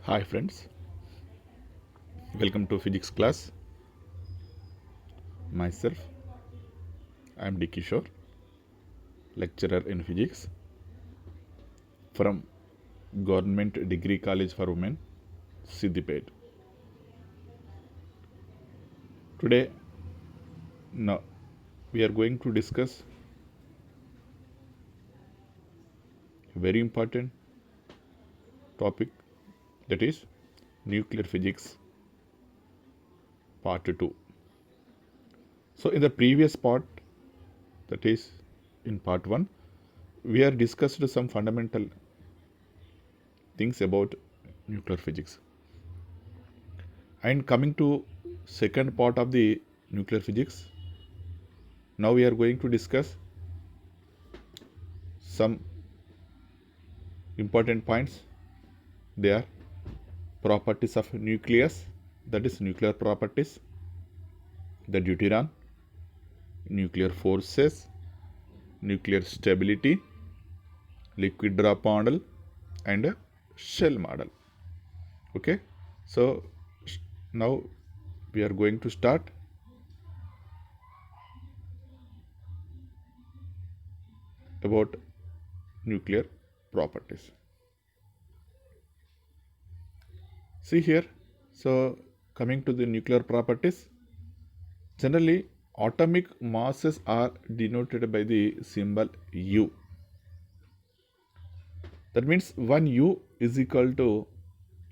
Hi friends, welcome to physics class. Myself, I am D. Kishore, lecturer in physics from Government Degree College for Women, Siddipet. Today, now, we are going to discuss a very important topic, that is nuclear physics part 2. So in the previous part, that is in part 1, we have discussed some fundamental things about nuclear physics. And coming to second part of the nuclear physics, now we are going to discuss some important points. They are properties of nucleus, that is nuclear properties, the deuteron, nuclear forces, nuclear stability, liquid drop model, and shell model. Okay, so now we are going to start. About nuclear properties. See here, so coming to the nuclear properties, generally atomic masses are denoted by the symbol U. That means 1 U is equal to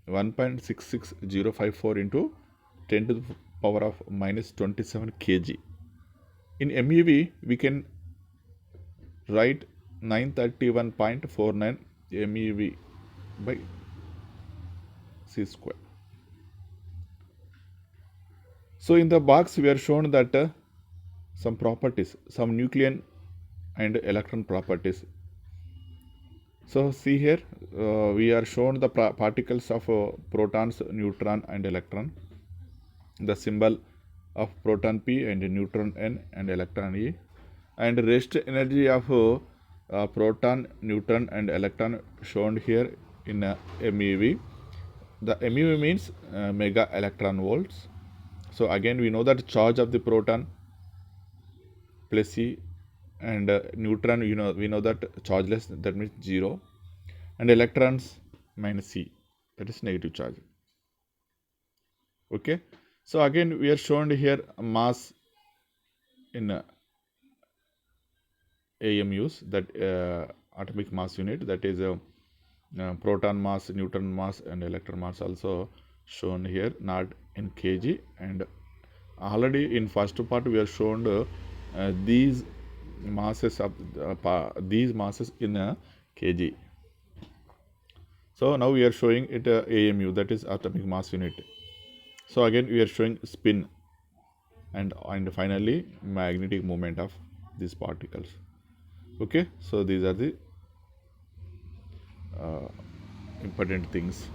1.66054 into 10 to the power of minus 27 kg. In MeV, we can write 931.49 MeV by C square. So in the box, we are shown that some properties, some nucleon and electron properties. So see here, we are shown the particles of protons, neutron and electron, the symbol of proton P and neutron N and electron E, and rest energy of proton, neutron and electron shown here in MeV. The MeV means mega electron volts. So again we know that charge of the proton plus E and neutron, we know that chargeless, that means 0, and electrons minus C, that is negative charge. Okay, so again we are shown here mass in AMUs, that atomic mass unit, that is proton mass, neutron mass and electron mass also shown here, not in kg. And already in first part we are shown these masses of these masses in kg. So now we are showing it AMU, that is atomic mass unit. So again we are showing spin and finally magnetic moment of these particles. Okay, so these are the important things.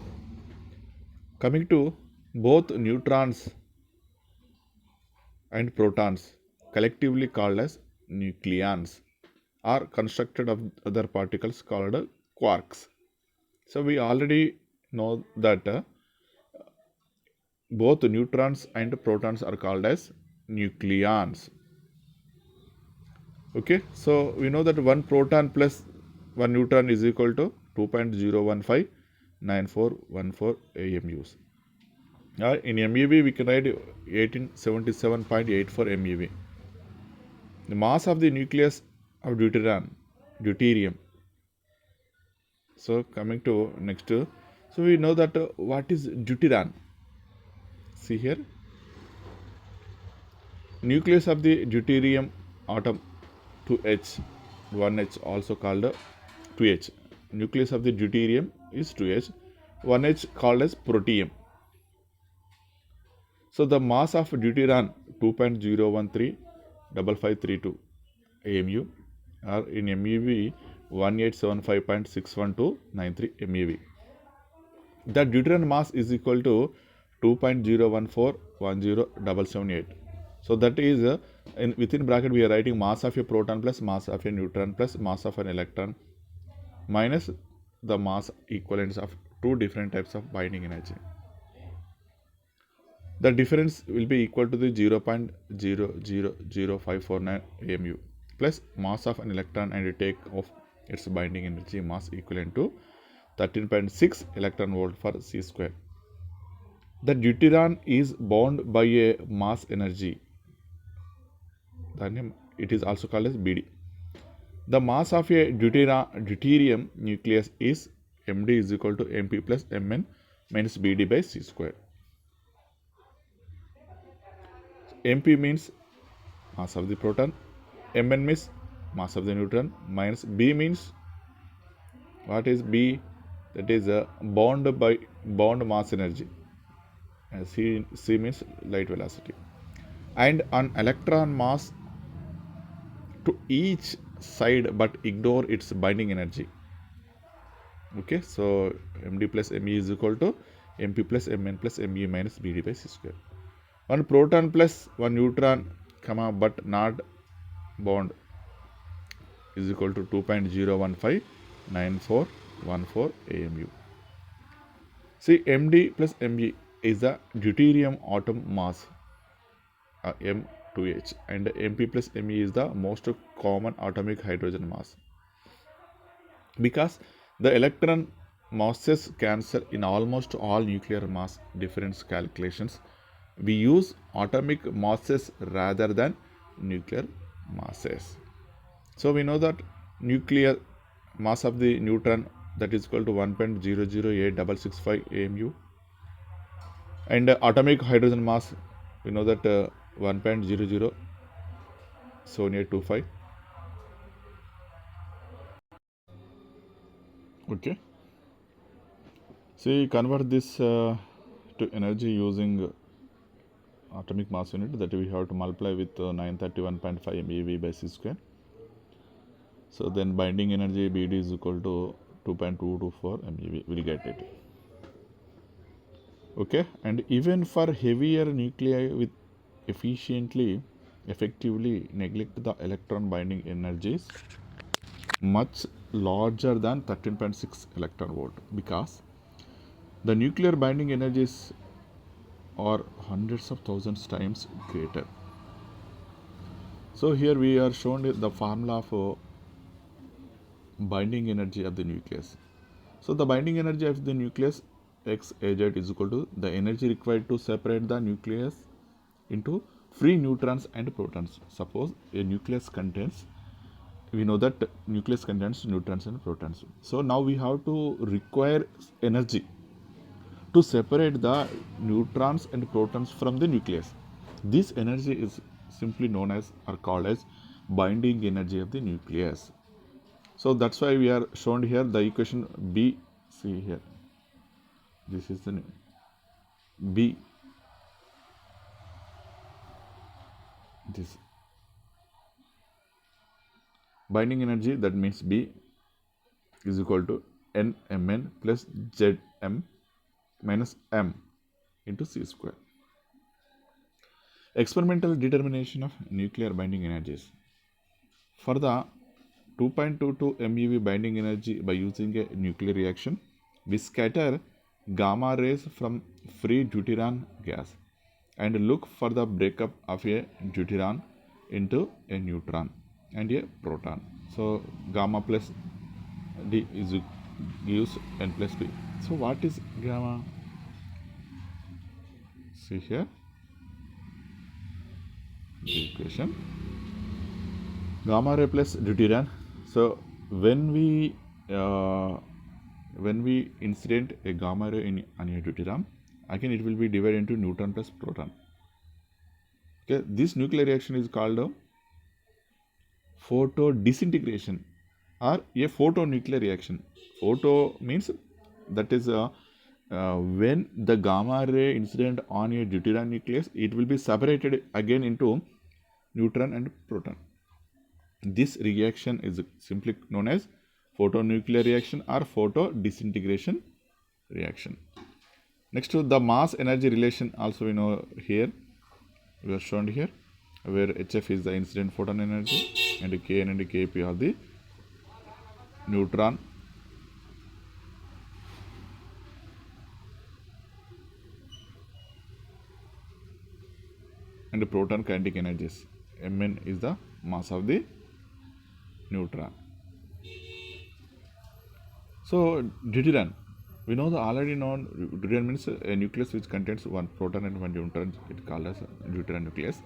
Coming to both neutrons and protons, collectively called as nucleons, are constructed of other particles called quarks. So we already know that both neutrons and protons are called as nucleons. Okay, so we know that 1 proton plus 1 neutron is equal to 2.0159414 AMUs. In MeV we can write 1877.84 MeV. The mass of the nucleus of deuterium. So coming to next, so we know that what is deuterium. See here, nucleus of the deuterium atom 2H, 1H also called 2H. Nucleus of the deuterium is 2H, 1H called as protium. So the mass of deuterium 2.0135532 AMU, or in MeV 1875.61293 MeV. The deuterium mass is equal to 2.014107778. So that is within bracket we are writing mass of a proton plus mass of a neutron plus mass of an electron minus the mass equivalents of two different types of binding energy. The difference will be equal to the 0.0000549 AMU plus mass of an electron and take of its binding energy mass equivalent to 13.6 electron volt for C square. The deuterium is bound by a mass energy. It is also called as BD. The mass of a deuterium nucleus is MD is equal to MP plus Mn minus BD by C square. MP means mass of the proton, Mn means mass of the neutron, minus B means, what is B? That is a bound mass energy. C means light velocity. And an electron mass to each side but ignore its binding energy. Okay, so MD plus ME is equal to MP plus Mn plus Me minus BD by C square. One proton plus one neutron, but not bound is equal to 2.0159414 AMU. See, MD plus Me is the deuterium atom mass, M2H, and MP plus Me is the most common atomic hydrogen mass. Because the electron masses cancel in almost all nuclear mass difference calculations, we use atomic masses rather than nuclear masses. So we know that nuclear mass of the neutron, that is equal to 1.008665 AMU, and atomic hydrogen mass, we know that 1.007825. Okay. See, convert this to energy using atomic mass unit, that we have to multiply with 931.5 MeV by C square. So then binding energy BD is equal to 2.224 MeV. We'll get it. Okay, and even for heavier nuclei with effectively neglect the electron binding energies much larger than 13.6 electron volt, because the nuclear binding energies are hundreds of thousands times greater. So here we are shown the formula for binding energy of the nucleus. So the binding energy of the nucleus XAZ is equal to the energy required to separate the nucleus into free neutrons and protons. Suppose a nucleus contains, we know that nucleus contains neutrons and protons. So now we have to require energy to separate the neutrons and protons from the nucleus. This energy is simply known as or called as binding energy of the nucleus. So that's why we are shown here the equation B. See here, this is the B. This binding energy, that means B is equal to NMN plus ZM minus M into C square. Experimental determination of nuclear binding energies. For the 2.22 MeV binding energy by using a nuclear reaction, we scatter gamma rays from free deuterium gas and look for the breakup of a deuterium into a neutron and a proton. So gamma plus D gives N plus B. So what is gamma? See here the equation. Gamma ray plus deuterium. So when we incident a gamma ray on a deuterium, again it will be divided into neutron plus proton. Okay, this nuclear reaction is called a photo disintegration or a photonuclear reaction. Photo means that is when the gamma ray incident on a deuterium nucleus, it will be separated again into neutron and proton. This reaction is simply known as photonuclear reaction or photo disintegration reaction. Next to the mass energy relation, also we know here, we are shown here, where HF is the incident photon energy and Kn and Kp are the neutron and proton kinetic energies. Mn is the mass of the neutron. So deuteron, we know the already known deuteron means a nucleus which contains one proton and one neutron. It called as a deuteron nucleus.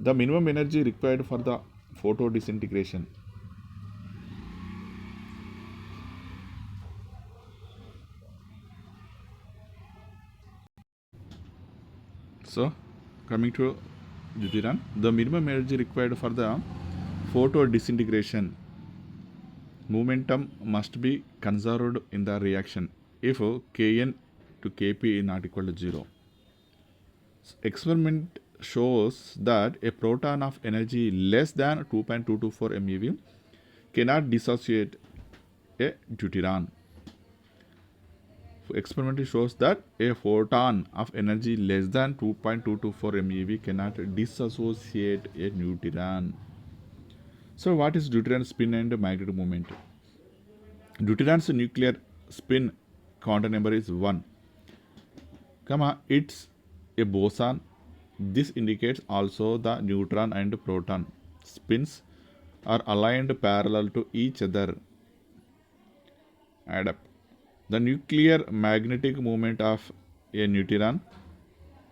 The minimum energy required for the photo disintegration. So coming to deuteron, the minimum energy required for the photo disintegration momentum must be conserved in the reaction if Kn to Kp is not equal to 0. Experiment shows that a proton of energy less than 2.224 MeV cannot dissociate a deuteron. Experiment shows that a photon of energy less than 2.224 MeV cannot dissociate a neutron. So what is deuteron spin and magnetic moment? Deuteron's nuclear spin quantum number is 1, it's a boson. This indicates also the neutron and proton spins are aligned parallel to each other. Add up. The nuclear magnetic moment of a neutron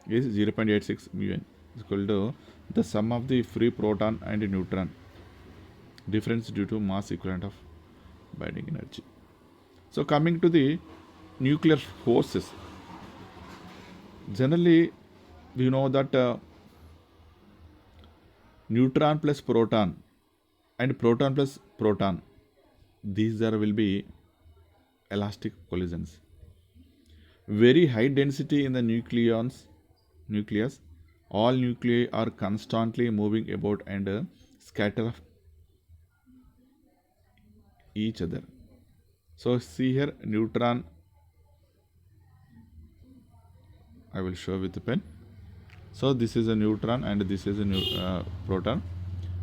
is 0.86 μn, is equal to the sum of the free proton and neutron difference due to mass equivalent of binding energy. So coming to the nuclear forces, generally we know that neutron plus proton and proton plus proton, these are will be elastic collisions. Very high density in the nucleus, all nuclei are constantly moving about and scatter each other. So see here, neutron, I will show with the pen. So this is a neutron and this is a proton.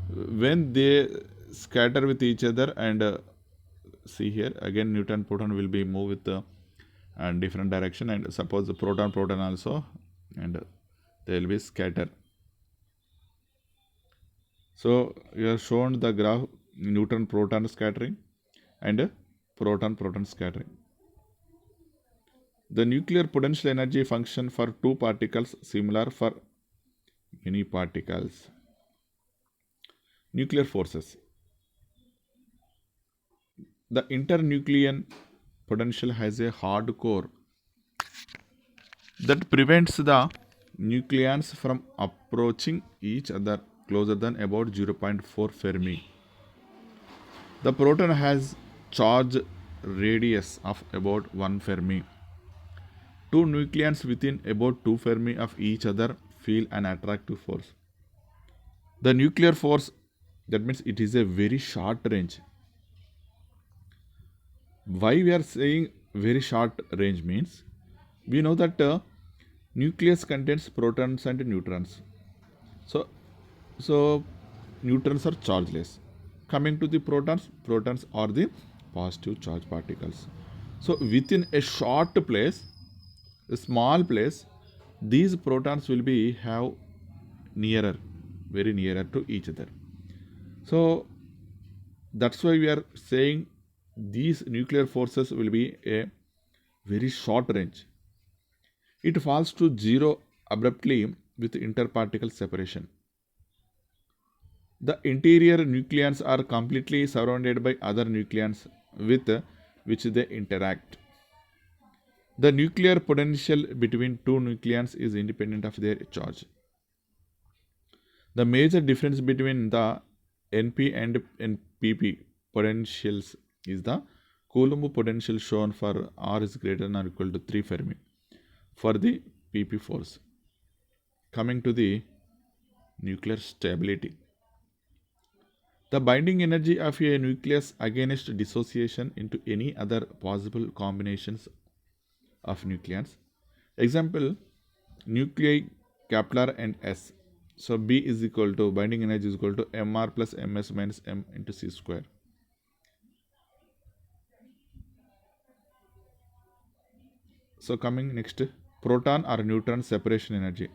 When they scatter with each other and see here again neutron proton will be move with the different direction, and suppose the proton also, and they will be scatter. So you have shown the graph neutron proton scattering and proton scattering. The nuclear potential energy function for two particles similar for many particles. Nuclear forces. The internuclear potential has a hard core that prevents the nucleons from approaching each other closer than about 0.4 Fermi. The proton has charge radius of about 1 Fermi. Two nucleons within about 2 Fermi of each other feel an attractive force. The nuclear force, that means it is a very short range. Why we are saying very short range means, we know that nucleus contains protons and neutrons. So neutrons are chargeless. Coming to the protons are the positive charge particles. So within a short place, a small place, these protons will be have very nearer to each other. So that's why we are saying these nuclear forces will be a very short range. It falls to zero abruptly with interparticle separation. The interior nucleons are completely surrounded by other nucleons with which they interact. The nuclear potential between two nucleons is independent of their charge. The major difference between the NP and NPP potentials is the Coulomb potential shown for R is greater than or equal to 3 Fermi for the PP force. Coming to the nuclear stability. The binding energy of a nucleus against dissociation into any other possible combinations of nucleons. Example, nuclei Kepler and S. So B is equal to, binding energy is equal to Mr plus Ms minus M into C square. So coming next, proton or neutron separation energy.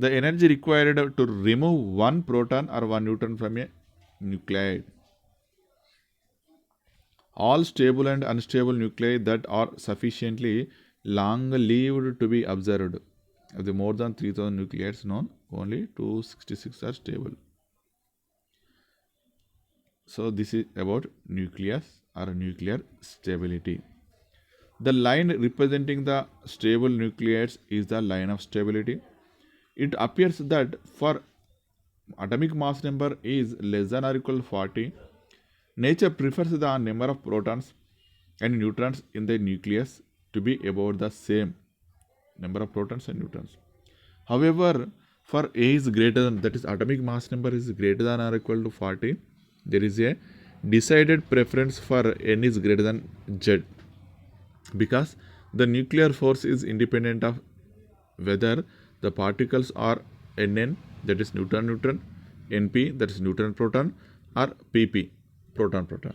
the energy required to remove one proton or one neutron from a nuclide. All stable and unstable nuclei that are sufficiently long-lived to be observed. Of the more than 3000 nucleids known, only 266 are stable. So this is about nucleus or nuclear stability. The line representing the stable nucleids is the line of stability. It appears that for atomic mass number is less than or equal to 40, nature prefers the number of protons and neutrons in the nucleus to be about the same number of protons and neutrons. However, for A is greater than, that is atomic mass number is greater than or equal to 40, there is a decided preference for N is greater than Z, because the nuclear force is independent of whether the particles are Nn, that is neutron-neutron, Np, that is neutron-proton, or Pp, proton-proton.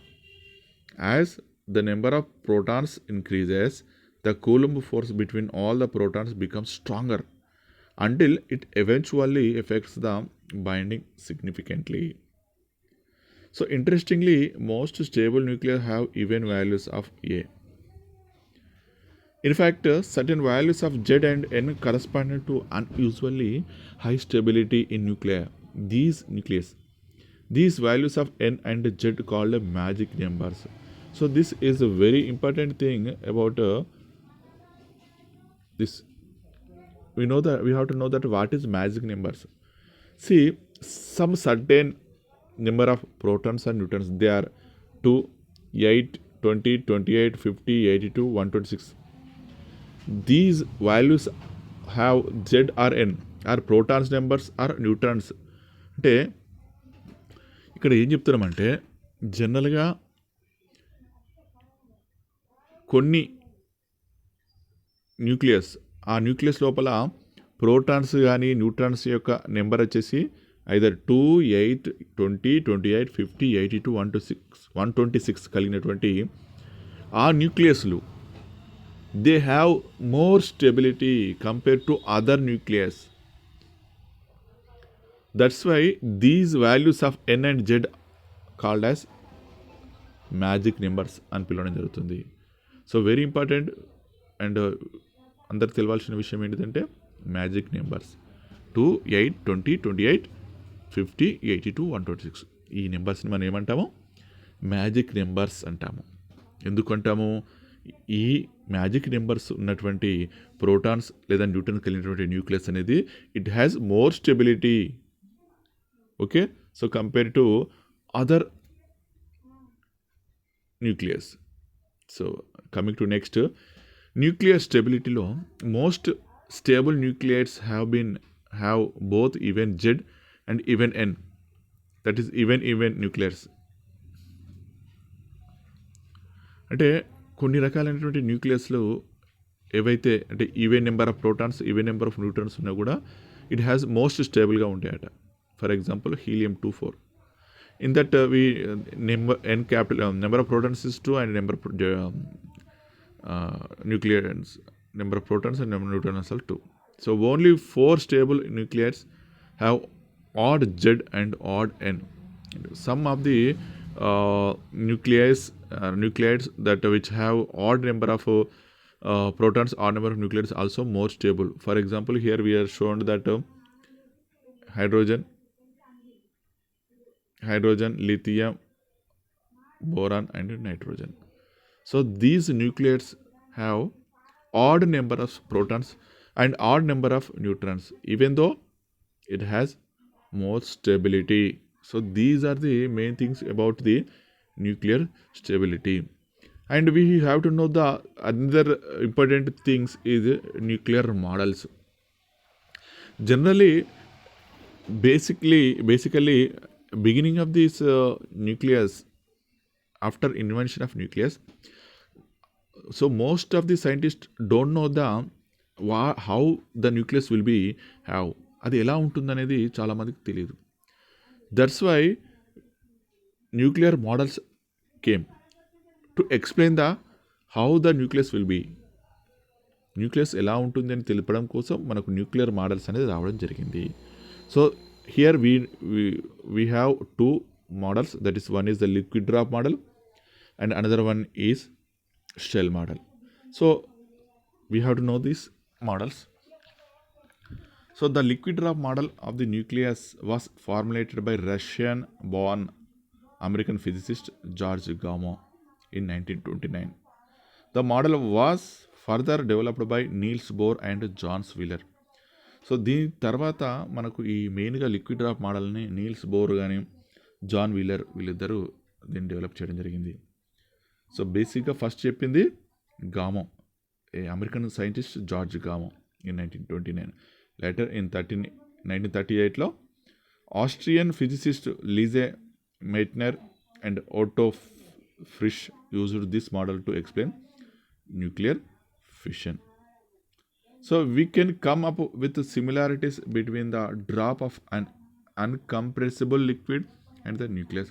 As the number of protons increases, the Coulomb force between all the protons becomes stronger until it eventually affects the binding significantly. So interestingly, most stable nuclei have even values of A. In fact, certain values of Z and N correspond to unusually high stability in nuclei. These values of N and Z called magic numbers. So this is a very important thing about this. We have to know that what is magic numbers. See, some certain number of protons and neutrons, they are 2, 8, 20, 28, 50, 82, 126. These values have Z or N, are protons numbers or neutrons. అంటే ఇక్కడ ఏం చెప్తున్నామంటే జనరల్గా కొన్ని nucleus, ఆ nucleus లోపల protons కానీ neutrons యొక్క నెంబర్ వచ్చేసి ఐదర్ 2, 8, 20, 28, 50, 82, 126 కలిగినటువంటి ఆ న్యూక్లియస్లు they have more stability compared to other nucleus. That's why these values of N and Z called as magic numbers అని పిలవడం జరుగుతుంది. సో వెరీ ఇంపార్టెంట్ అండ్ అందరికి తెలియాల్సిన విషయం ఏంటంటే మ్యాజిక్ నెంబర్స్ 2, 8, 20, 28, 50, 82, 126. ఈ నెంబర్స్ని మనం ఏమంటాము? మ్యాజిక్ నెంబర్స్ అంటాము. ఎందుకంటాము? ఈ మ్యాజిక్ నెంబర్స్ ఉన్నటువంటి ప్రోటాన్స్ లేదా న్యూట్రాన్స్ కలిగినటువంటి న్యూక్లియస్ అనేది it has more stability. Okay, so compare to other nucleus. So coming to next, nuclear స్టెబిలిటీలో most stable nuclides have both even Z and even N, that is even nuclears. అంటే కొన్ని రకాలైనటువంటి న్యూక్లియస్లు ఏవైతే అంటే even number of protons even number of neutrons ఉన్నా కూడా it has most స్టేబుల్గా ఉంటాయట. ఫర్ ఎగ్జాంపుల్ హీలియం-24. In that number of protons is 2 and number of nucleons, number of protons and number of neutrons are 2. So only 4 stable nucleids have odd Z and odd N. Some of the nucleids that which have odd number of protons, odd number of nucleids also more stable. For example, here we are shown that hydrogen, lithium, boron and nitrogen. So these nucleids have odd number of protons and odd number of neutrons, even though it has more stability. So these are the main things about the nuclear stability. And we have to know the another important things is nuclear models. Generally, basically beginning of this nucleus, after invention of nucleus, so most of the scientists don't know how the nucleus will be, how అది ఎలా ఉంటుందనేది చాలామందికి తెలియదు. That's why nuclear models came to explain how the nucleus will be. Nucleus ఎలా ఉంటుంది అని తెలపడం కోసం మనకు న్యూక్లియర్ మోడల్స్ అనేది రావడం జరిగింది. So here we have two models, that is one is the liquid drop model and another one is shell model. So we have to know these models. So the liquid drop model of the nucleus was formulated by Russian born American physicist George Gamow in 1929. The model was further developed by Niels Bohr and John Wheeler. So దీని తర్వాత మనకు ఈ మెయిన్గా liquid drop మోడల్ని Niels Bohr కానీ John Wheeler వీళ్ళిద్దరూ దీన్ని develop చేయడం జరిగింది. సో బేసిక్గా ఫస్ట్ చెప్పింది Gamow, a American scientist George Gamow in 1929. Later in 1938లో Austrian physicist Lise Meitner and Otto Frisch used this model to explain nuclear fission. So we can come up with similarities between the drop of an uncompressible liquid and the nucleus.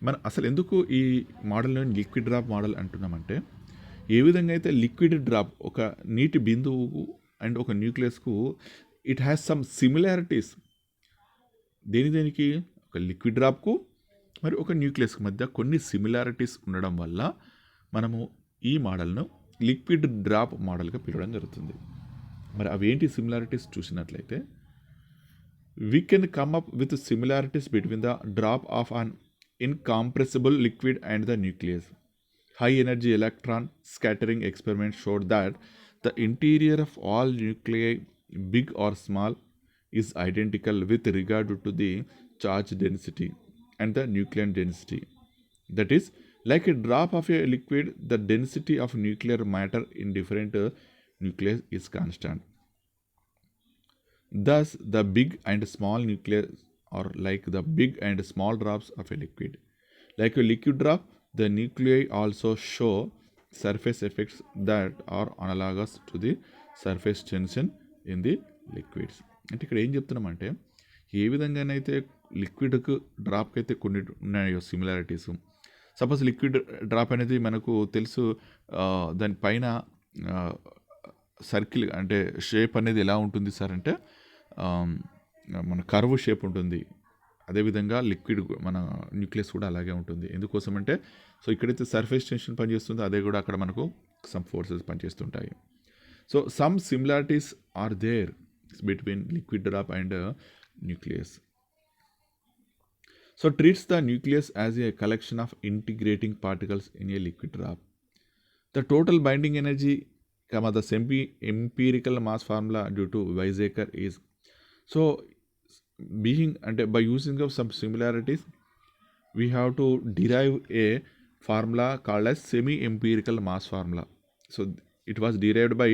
మనం అసలు ఎందుకు ఈ మోడల్ని liquid drop model అంటున్నామంటే, ఏ విధంగా అయితే liquid drop ఒక నీటి బిందువు అండ్ ఒక న్యూక్లియస్కు ఇట్ హ్యాస్ సమ్ సిమిలారిటీస్. దేనికి ఒక లిక్విడ్ డ్రాప్కు మరి ఒక న్యూక్లియస్కి మధ్య కొన్ని సిమిలారిటీస్ ఉండడం వల్ల మనము ఈ మోడల్ను లిక్విడ్ డ్రాప్ మోడల్గా పిలవడం జరుగుతుంది. మరి అవేంటి సిమిలారిటీస్ చూసినట్లయితే, we can come up with similarities between the drop of an incompressible liquid and the nucleus. High energy electron scattering experiment showed that the interior of all nuclei, big or small, is identical with regard to the charge density and the nucleon density. That is, like a drop of a liquid, the density of nuclear matter in different nuclei is constant. Thus, the big and small nuclei are like the big and small drops of a liquid. Like a liquid drop, the nuclei also show surface effects that are analogous to the surface tension in the liquids. అంటే ఇక్కడ ఏం చెప్తున్నామంటే, ఏ విధంగానైతే లిక్విడ్కు డ్రాప్కి అయితే కొన్ని ఉన్నాయో similarities. Suppose liquid drop అనేది మనకు తెలుసు, దానిపైన సర్కిల్ అంటే షేప్ అనేది ఎలా ఉంటుంది సార్ అంటే మన కర్వ్ షేప్ ఉంటుంది. అదేవిధంగా లిక్విడ్ మన న్యూక్లియస్ కూడా అలాగే ఉంటుంది. ఎందుకోసం అంటే, సో ఇక్కడైతే సర్ఫేస్ టెన్షన్ పనిచేస్తుందో అదే కూడా అక్కడ మనకు సమ్ ఫోర్సెస్ పనిచేస్తుంటాయి. So some similarities are there between liquid drop and nucleus. So treats the nucleus as a collection of integrating particles in a liquid drop. The total binding energy, the empirical mass formula due to Weizsäcker is. So being and by using of some similarities, we have to derive a formula called as semi-empirical mass formula. So it was derived by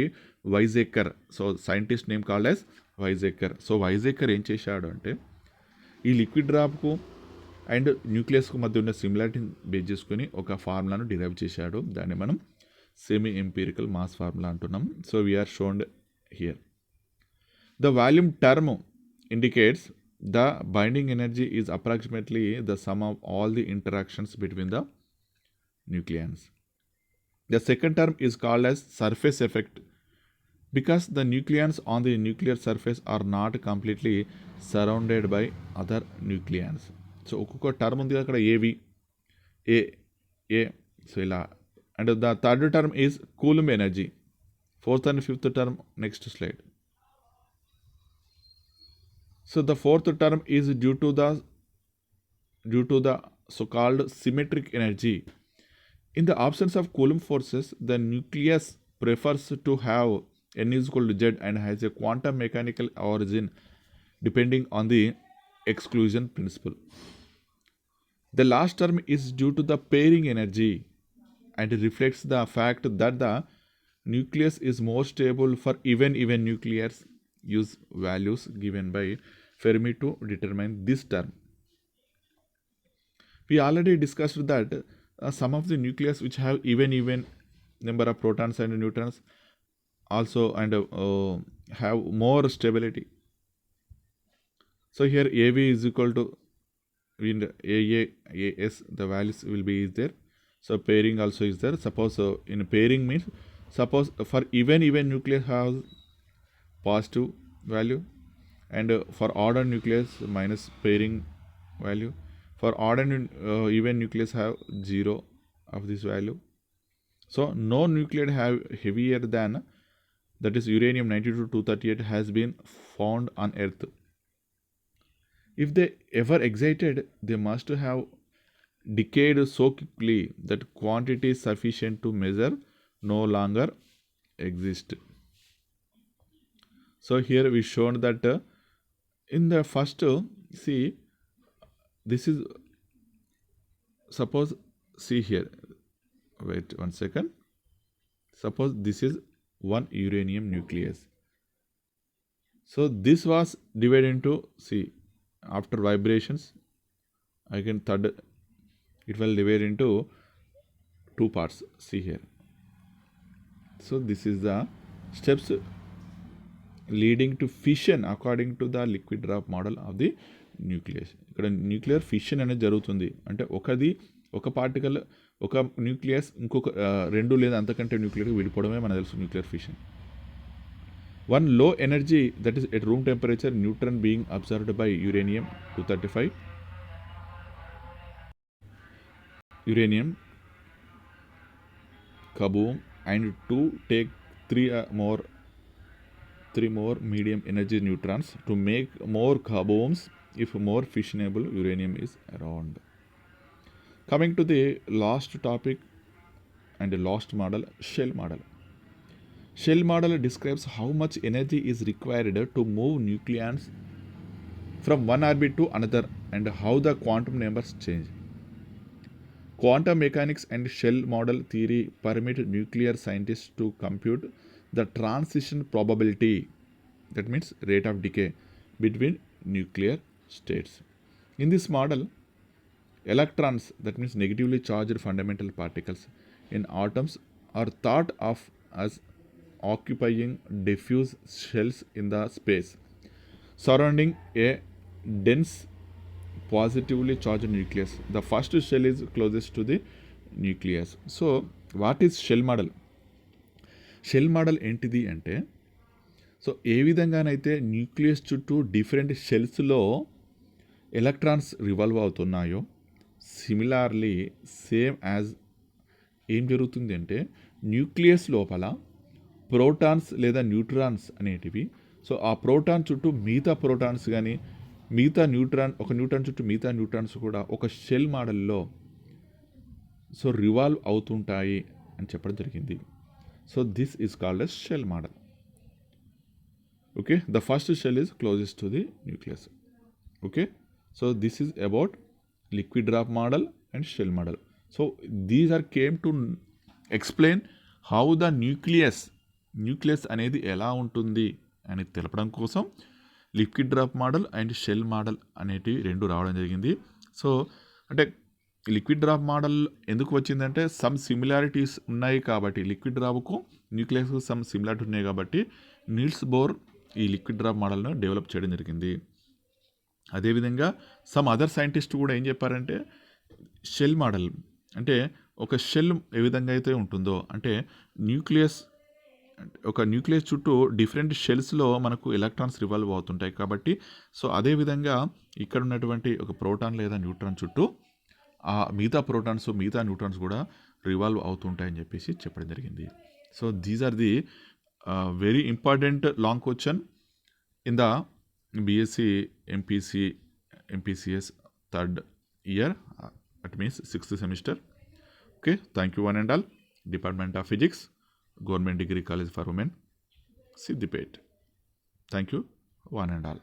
Weizsäcker. So scientist name called as Weizsäcker. So Weizsäcker ఏం చేశాడు అంటే, ఈ liquid డ్రాప్కు and న్యూక్లియస్కు మధ్య ఉన్న సిమిలారిటీని base చేసుకొని ఒక ఫార్ములాను derive చేశాడు. దాన్ని మనం సెమీ ఎంపీరికల్ మాస్ ఫార్ములా అంటున్నాం. So we are shown here. The volume term indicates the binding energy is approximately the sum of all the interactions between the nucleons. The second term is called as surface effect because the nucleons on the nuclear surface are not completely surrounded by other nucleons. So ఒక్కొక్క term ఉంది అక్కడ ఏవి ఏ so ఇలా. And the third term is coulomb energy. Fourth and fifth term next slide. So the fourth term is due to the so called symmetric energy. In the absence of Coulomb forces, the nucleus prefers to have n is equal to z and has a quantum mechanical origin depending on the exclusion principle. The last term is due to the pairing energy and reflects the fact that the nucleus is more stable for even nuclears. Use values given by Fermi to determine this term. We already discussed that some of the nucleus which have even number of protons and neutrons also and have more stability. So here AV is equal to in AA, AS, the values will be is there. So pairing also is there. Suppose in pairing means Suppose for even nucleus has positive value, and for odd nucleus minus pairing value. For odd and even nucleus have 0 of this value. So no nuclide have heavier than, that is uranium 92-238 has been found on Earth. If they ever excited, they must have decayed so quickly that quantities sufficient to measure no longer exist. So here we shown that in the first, see, this is, suppose, see here, wait 1 second. Suppose this is one uranium nucleus. So this was divided into, see, after vibrations, it will divide into 2 parts. See here. So this is the steps leading to fission according to the liquid drop model of the nucleus. ఇక్కడ nuclear fission అనేది జరుగుతుంది. అంటే ఒక particle ఒక nucleus ఇంకొక 2 లేదా అంతకంటే nuclear విడిపోవడమే మనకు తెలుసు nuclear fission. One low energy, that is at room temperature, neutron being observed by uranium 235, uranium kaboom, and to take 3 more medium energy neutrons to make more kabooms if more fissionable uranium is around. Coming to the last topic and the last model, shell model. Shell model describes how much energy is required to move nucleons from one orbit to another and how the quantum numbers change. Quantum mechanics and shell model theory permit nuclear scientists to compute the transition probability, that means rate of decay, between nuclear states. In this model, electrons, that means negatively charged fundamental particles in atoms, are thought of as occupying diffuse shells in the space surrounding a dense positively charged nucleus. The first shell is closest to the nucleus. So what is shell model? Shell model ఏంటిది అంటే, so ఏ విధంగానైతే nucleus చుట్టూ different షెల్స్లో electrons revolve అవుతున్నాయో, సిమిలార్లీ same as ఏం జరుగుతుంది అంటే nucleus లోపల protons లేదా న్యూట్రాన్స్ అనేటివి, సో ఆ ప్రోటాన్ చుట్టూ మిగతా ప్రోటాన్స్ కానీ మిగతా ఒక న్యూట్రాన్ చుట్టూ మిగతా న్యూట్రాన్స్ కూడా ఒక షెల్ మోడల్లో సో రివాల్వ్ అవుతుంటాయి అని చెప్పడం జరిగింది. So this is called S shell model. Okay, the first shell is closest to the nucleus. Okay, so this is about liquid drop model and shell model. So these are came to explain how the nucleus అనేది ఎలా ఉంటుంది అని తెలపడం కోసం liquid drop model and shell model అనేటివి 2 రావడం జరిగింది. So అంటే లిక్విడ్ డ్రాప్ మోడల్ ఎందుకు వచ్చిందంటే సమ్ సిమిలారిటీస్ ఉన్నాయి కాబట్టి, లిక్విడ్ డ్రాప్కు న్యూక్లియస్కు సమ్ సిమిలారిటీ ఉన్నాయి కాబట్టి నీల్స్ బోర్ ఈ లిక్విడ్ డ్రాప్ మోడల్ను డెవలప్ చేయడం జరిగింది. అదేవిధంగా సమ్ అదర్ సైంటిస్ట్ కూడా ఏం చెప్పారంటే షెల్ మోడల్ అంటే ఒక షెల్ ఏ విధంగా అయితే ఉంటుందో, అంటే ఒక న్యూక్లియస్ చుట్టూ డిఫరెంట్ షెల్స్లో మనకు ఎలక్ట్రాన్స్ రివాల్వ్ అవుతుంటాయి కాబట్టి, సో అదేవిధంగా ఇక్కడ ఉన్నటువంటి ఒక ప్రోటాన్ లేదా న్యూట్రాన్ చుట్టూ ఆ మిగతా ప్రోటాన్స్ మిగతా న్యూట్రాన్స్ కూడా రివాల్వ్ అవుతుంటాయని చెప్పేసి చెప్పడం జరిగింది. So these are the very important long question in the BSc MPCS third year, that means 6th semester. Okay, thank you one and all. Department of Physics, Government Degree College for Women, Siddipet. Thank you one and all.